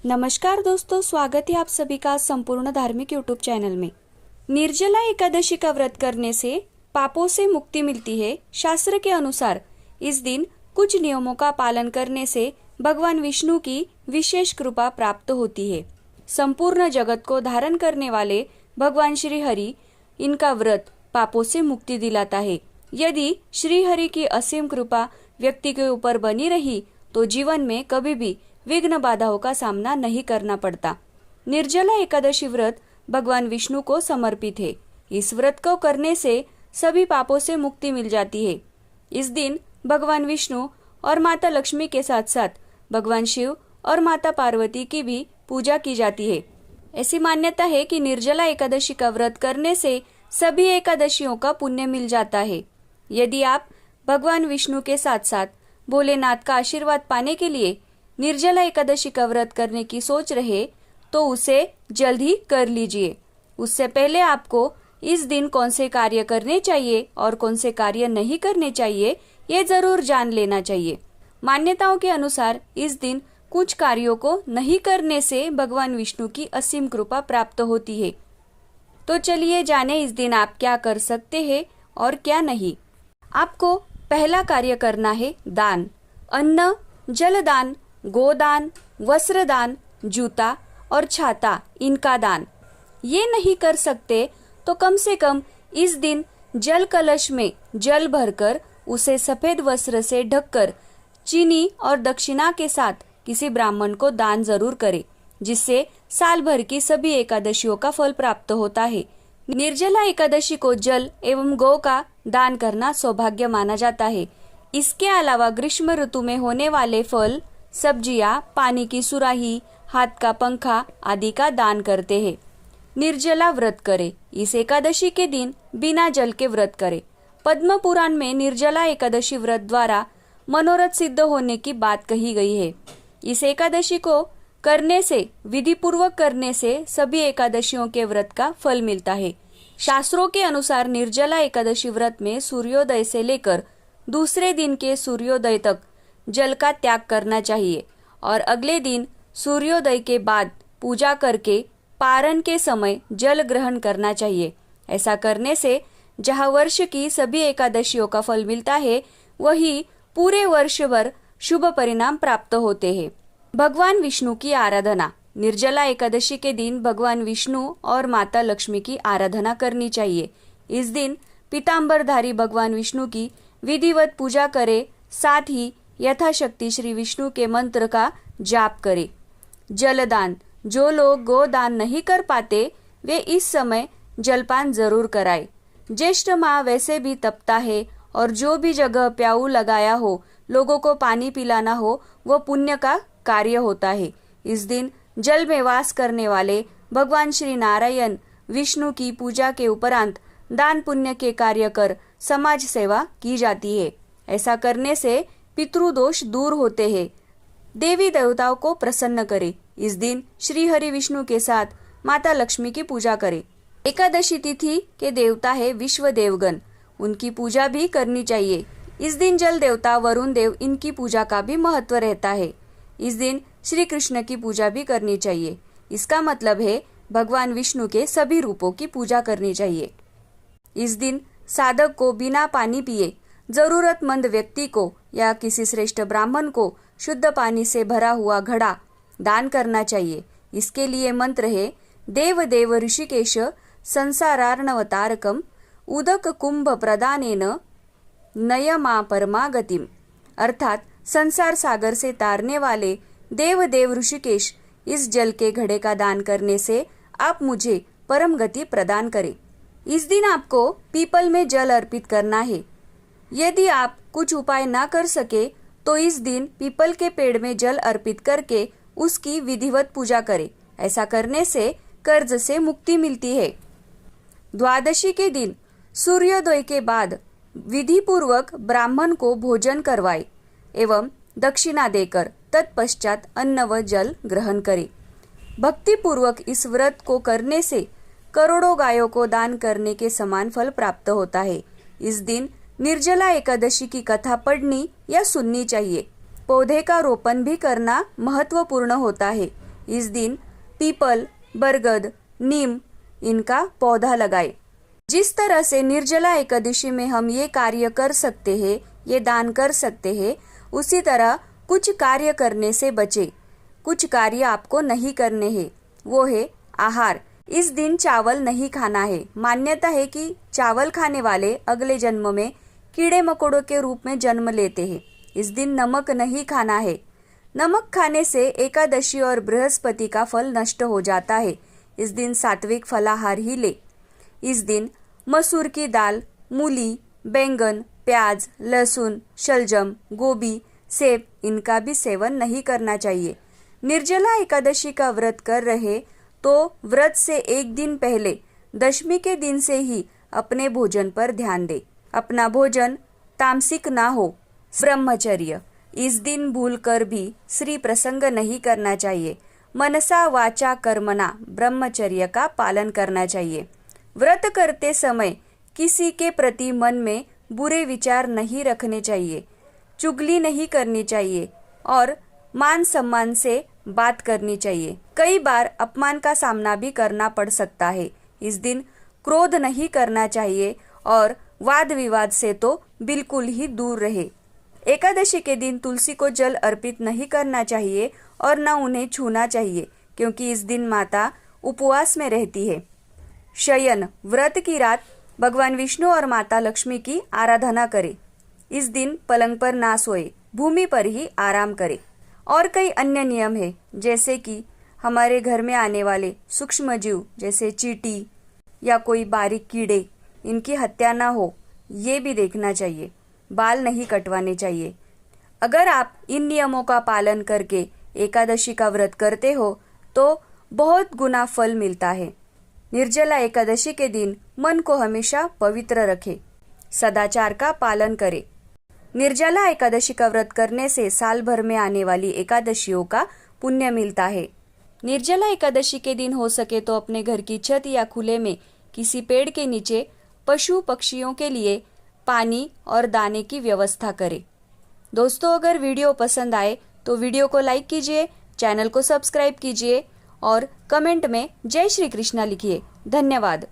नमस्कार दोस्तों, स्वागत है आप सभी का संपूर्ण धार्मिक यूट्यूब चैनल में। निर्जला एकादशी का व्रत करने से पापों से मुक्ति मिलती है। शास्त्र के अनुसार इस दिन कुछ नियमों का पालन करने से भगवान विष्णु की विशेष कृपा प्राप्त होती है। संपूर्ण जगत को धारण करने वाले भगवान श्री हरि, इनका व्रत पापों से मुक्ति दिलाता है। यदि श्री हरि की असीम कृपा व्यक्ति के ऊपर बनी रही तो जीवन में कभी भी विघ्न बाधाओं का सामना नहीं करना पड़ता। निर्जला एकादशी व्रत भगवान विष्णु को समर्पित है। इस व्रत को करने से सभी पापों से मुक्ति मिल जाती है। इस दिन भगवान विष्णु और माता लक्ष्मी के साथ साथ भगवान शिव और माता पार्वती की भी पूजा की जाती है। ऐसी मान्यता है कि निर्जला एकादशी का व्रत करने से सभी एकादशियों का पुण्य मिल जाता है। यदि आप भगवान विष्णु के साथ साथ भोलेनाथ का आशीर्वाद पाने के लिए निर्जला एकादशी का व्रत करने की सोच रहे तो उसे जल्द ही कर लीजिए। उससे पहले आपको इस दिन कौन से कार्य करने चाहिए और कौन से कार्य नहीं करने चाहिए, ये जरूर जान लेना चाहिए। मान्यताओं के अनुसार इस दिन कुछ कार्यों को नहीं करने से भगवान विष्णु की असीम कृपा प्राप्त होती है। तो चलिए जाने इस दिन आप क्या कर सकते हैं और क्या नहीं। आपको पहला कार्य करना है दान। अन्न, जलदान, गोदान, वस्त्रदान, जूता और छाता, इनका दान। ये नहीं कर सकते तो कम से कम इस दिन जल कलश में जल भरकर उसे सफेद वस्त्र से ढककर चीनी और दक्षिणा के साथ किसी ब्राह्मण को दान जरूर करें, जिससे साल भर की सभी एकादशियों का फल प्राप्त होता है। निर्जला एकादशी को जल एवं गौ का दान करना सौभाग्य माना जाता है। इसके अलावा ग्रीष्म ऋतु में होने वाले फल, सब्जियां, पानी की सुराही, हाथ का पंखा आदि का दान करते हैं। निर्जला व्रत करें। इस एकादशी के दिन बिना जल के व्रत करें। पद्म पुराण में निर्जला एकादशी व्रत द्वारा मनोरथ सिद्ध होने की बात कही गई है। इस एकादशी को करने से, विधि पूर्वक करने से सभी एकादशियों के व्रत का फल मिलता है। शास्त्रों के अनुसार निर्जला एकादशी व्रत में सूर्योदय से लेकर दूसरे दिन के सूर्योदय तक जल का त्याग करना चाहिए और अगले दिन सूर्योदय के बाद पूजा करके पारण के समय जल ग्रहण करना चाहिए। ऐसा करने से जहाँ वर्ष की सभी एकादशियों का फल मिलता है, वही पूरे वर्ष भर शुभ परिणाम प्राप्त होते हैं। भगवान विष्णु की आराधना। निर्जला एकादशी के दिन भगवान विष्णु और माता लक्ष्मी की आराधना करनी चाहिए। इस दिन पीतांबरधारी भगवान विष्णु की विधिवत पूजा करें, साथ ही यथाशक्ति श्री विष्णु के मंत्र का जाप करें। जलदान। जो लोग गोदान नहीं कर पाते वे इस समय जलपान जरूर कराएं। ज्येष्ठ माह वैसे भी तपता है और जो भी जगह प्याऊ लगाया हो, लोगों को पानी पिलाना हो, वह पुण्य का कार्य होता है। इस दिन जल में वास करने वाले भगवान श्री नारायण विष्णु की पूजा के उपरांत दान पुण्य के कार्य कर समाज सेवा की जाती है। ऐसा करने से पितृदोष दूर होते हैं। देवी देवताओं को प्रसन्न करें। इस दिन श्री हरि विष्णु के साथ माता लक्ष्मी की पूजा करें। एकादशी तिथि के देवता है विश्व देवगण, उनकी पूजा भी करनी चाहिए। इस दिन जल देवता वरुण देव, इनकी पूजा का भी महत्व रहता है। इस दिन श्री कृष्ण की पूजा भी करनी चाहिए। इसका मतलब है भगवान विष्णु के सभी रूपों की पूजा करनी चाहिए। इस दिन साधक को बिना पानी पिए जरूरतमंद व्यक्ति को या किसी श्रेष्ठ ब्राह्मण को शुद्ध पानी से भरा हुआ घड़ा दान करना चाहिए। इसके लिए मंत्र है, देव देव ऋषिकेश संसारार्णवतारकम उदक कुंभ प्रदानेन नयमा परमागतिम। अर्थात संसार सागर से तारने वाले देव देव ऋषिकेश, इस जल के घड़े का दान करने से आप मुझे परम गति प्रदान करें। इस दिन आपको पीपल में जल अर्पित करना है। यदि आप कुछ उपाय ना कर सके तो इस दिन पीपल के पेड़ में जल अर्पित करके उसकी विधिवत पूजा करें। ऐसा करने से कर्ज से मुक्ति मिलती है। द्वादशी के दिन सूर्योदय के बाद विधि पूर्वक ब्राह्मण को भोजन करवाए एवं दक्षिणा देकर तत्पश्चात अन्न व जल ग्रहण करें। भक्ति पूर्वक इस व्रत को करने से करोड़ों गायों को दान करने के समान फल प्राप्त होता है। इस दिन निर्जला एकादशी की कथा पढ़नी या सुननी चाहिए। पौधे का रोपण भी करना महत्वपूर्ण होता है। इस दिन पीपल, बरगद, नीम इनका पौधा लगाए। जिस तरह से निर्जला एकादशी में हम ये कार्य कर सकते हैं, ये दान कर सकते हैं, उसी तरह कुछ कार्य करने से बचे। कुछ कार्य आपको नहीं करने हैं, वो है आहार। इस दिन चावल नहीं खाना है। मान्यता है कि चावल खाने वाले अगले जन्म में कीड़े मकोड़ों के रूप में जन्म लेते हैं। इस दिन नमक नहीं खाना है। नमक खाने से एकादशी और बृहस्पति का फल नष्ट हो जाता है। इस दिन सात्विक फलाहार ही ले। इस दिन मसूर की दाल, मूली, बैंगन, प्याज, लहसुन, शलजम, गोभी, सेब इनका भी सेवन नहीं करना चाहिए। निर्जला एकादशी का व्रत कर रहे तो व्रत से एक दिन पहले दशमी के दिन से ही अपने भोजन पर ध्यान दे। अपना भोजन तामसिक ना हो। ब्रह्मचर्य, इस दिन भूलकर भी श्री प्रसंग नहीं करना चाहिए। मनसा वाचा कर्मणा ब्रह्मचर्य का पालन करना चाहिए। व्रत करते समय किसी के प्रति मन में बुरे विचार नहीं रखने चाहिए। चुगली नहीं करनी चाहिए और मान सम्मान से बात करनी चाहिए। कई बार अपमान का सामना भी करना पड़ सकता है। इस दिन क्रोध नहीं करना चाहिए और वाद विवाद से तो बिल्कुल ही दूर रहे। एकादशी के दिन तुलसी को जल अर्पित नहीं करना चाहिए और न उन्हें छूना चाहिए, क्योंकि इस दिन माता उपवास में रहती है। शयन, व्रत की रात भगवान विष्णु और माता लक्ष्मी की आराधना करें। इस दिन पलंग पर ना सोए, भूमि पर ही आराम करें। और कई अन्य नियम है, जैसे कि हमारे घर में आने वाले सूक्ष्म जीव जैसे चींटी या कोई बारीक कीड़े, इनकी हत्या ना हो, ये भी देखना चाहिए। बाल नहीं कटवाने चाहिए। अगर आप इन नियमों का पालन करके एकादशी का व्रत करते हो तो बहुत गुना फल मिलता है। निर्जला एकादशी के दिन मन को हमेशा पवित्र रखें। सदाचार का पालन करें। निर्जला एकादशी का व्रत करने से साल भर में आने वाली एकादशियों का पुण्य मिलता है। निर्जला एकादशी के दिन हो सके तो अपने घर की छत या खुले में किसी पेड़ के नीचे पशु पक्षियों के लिए पानी और दाने की व्यवस्था करें। दोस्तों, अगर वीडियो पसंद आए तो वीडियो को लाइक कीजिए, चैनल को सब्सक्राइब कीजिए और कमेंट में जय श्री कृष्णा लिखिए। धन्यवाद।